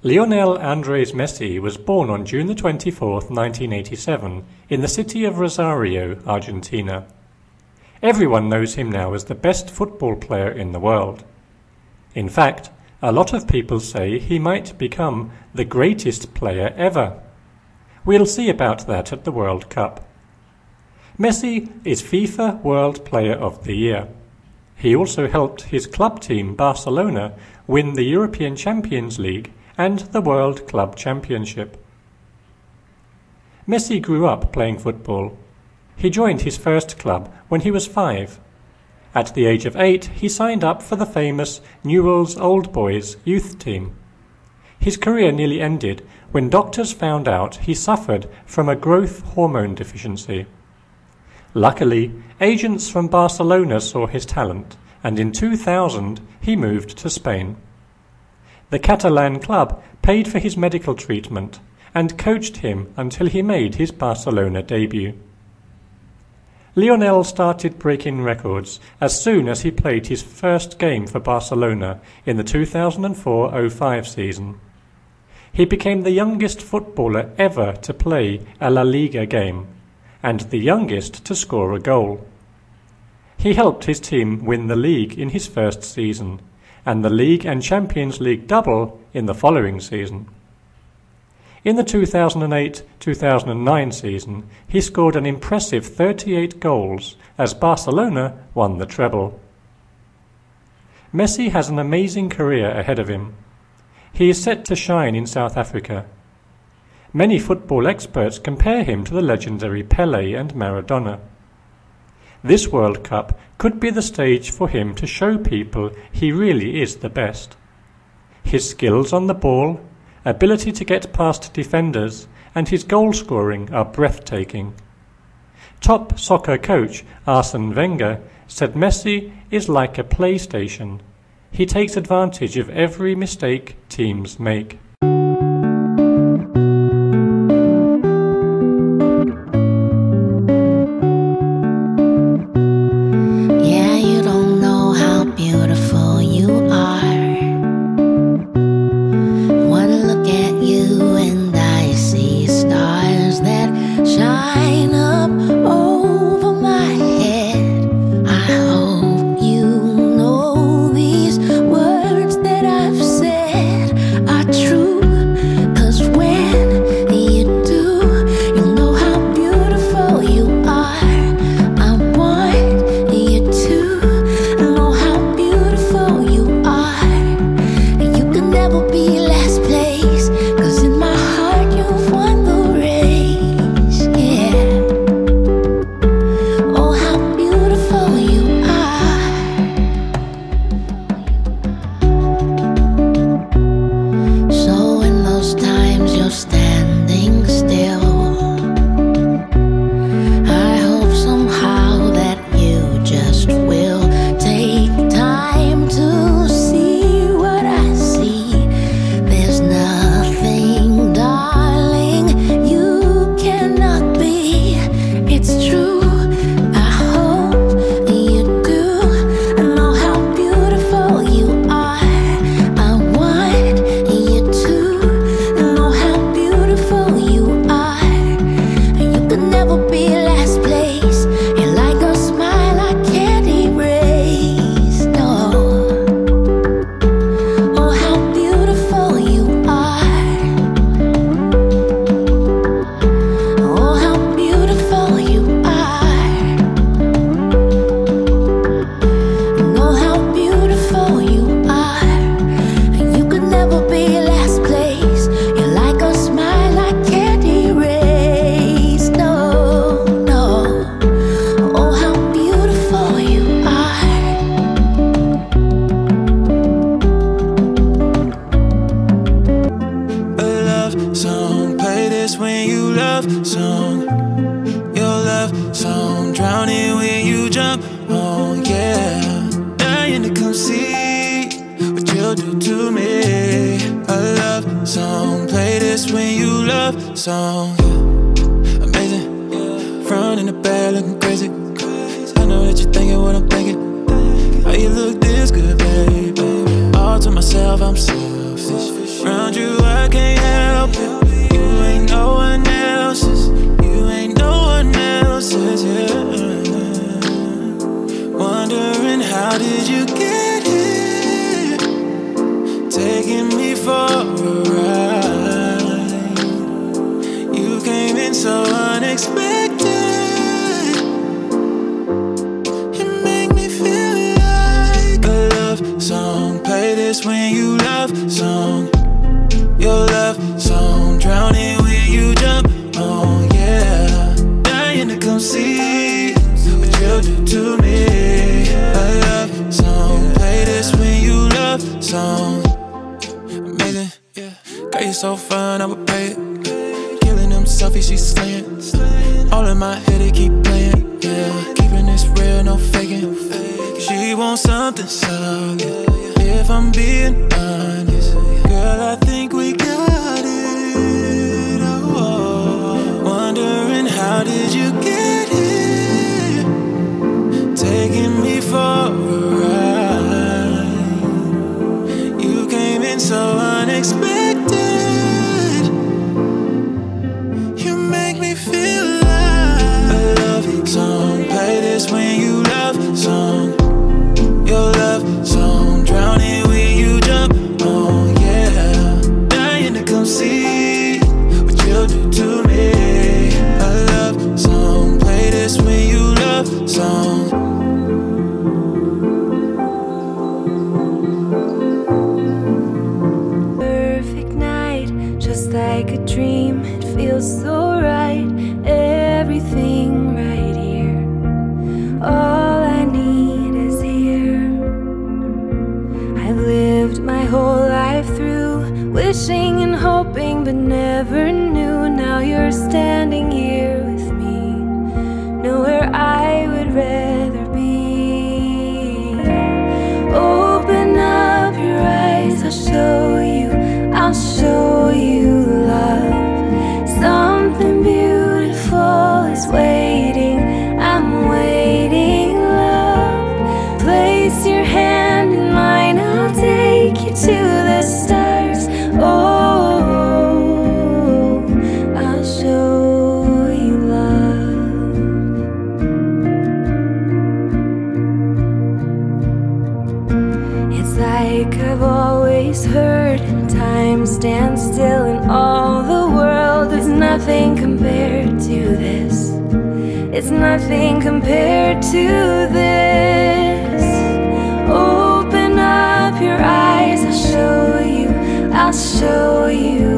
Lionel Andrés Messi was born on June 24, 1987, in the city of Rosario, Argentina. Everyone knows him now as the best football player in the world. In fact, a lot of people say he might become the greatest player ever. We'll see about that at the World Cup. Messi is FIFA World Player of the Year. He also helped his club team Barcelona win the European Champions League and the World Club Championship. Messi grew up playing football. He joined his first club when he was 5. At the age of 8, he signed up for the famous Newell's Old Boys youth team. His career nearly ended when doctors found out he suffered from a growth hormone deficiency. Luckily, agents from Barcelona saw his talent, and in 2000 he moved to Spain. The Catalan club paid for his medical treatment and coached him until he made his Barcelona debut. Lionel started breaking records as soon as he played his first game for Barcelona in the 2004-05 season. He became the youngest footballer ever to play a La Liga game, and the youngest to score a goal. He helped his team win the league in his first season, and the League and Champions League double in the following season. In the 2008-2009 season, he scored an impressive 38 goals as Barcelona won the treble. Messi has an amazing career ahead of him. He is set to shine in South Africa. Many football experts compare him to the legendary Pelé and Maradona. This World Cup could be the stage for him to show people he really is the best. His skills on the ball, ability to get past defenders, and his goal scoring are breathtaking. Top soccer coach Arsene Wenger said Messi is like a PlayStation. He takes advantage of every mistake teams make. Song, amazing, front and the back looking crazy. I know that you're thinking what I'm thinking. How you look this good, baby? All to myself, I'm selfish. Round you, Your love song, drowning when you jump. Oh yeah, dying to come see what you do to me. A love song, play this when you love song. Amazing, yeah. Girl, you so fine, I would pay it. Killing them selfies, she's slaying. All in my head, they keep playing, yeah. Keeping this real, no faking. She wants something solid. If I'm being honest, girl, I think we got it. Oh, wondering how did you get here? Taking me for a ride. You came in so unexpected. You make me feel like a love song. Play this when you love song. Your love song, drowning when you jump. Oh yeah, dying to come see what you do to me. A love song, play this when you love song. Perfect night, just like a dream. It feels so right, everything right here. All I need is here. I've lived my whole life through, wishing and hoping but never knew. Now you're standing here with me, nowhere I would rather be. Open up your eyes, I'll show you love. Something beautiful is waiting, I'm waiting, love. Place your hand in mine, I'll take you to the stars. Oh, I'll show you love. It's like I've always heard, time stands still in all the world. There's nothing compared to this. It's nothing compared to this. Open up your eyes, I'll show you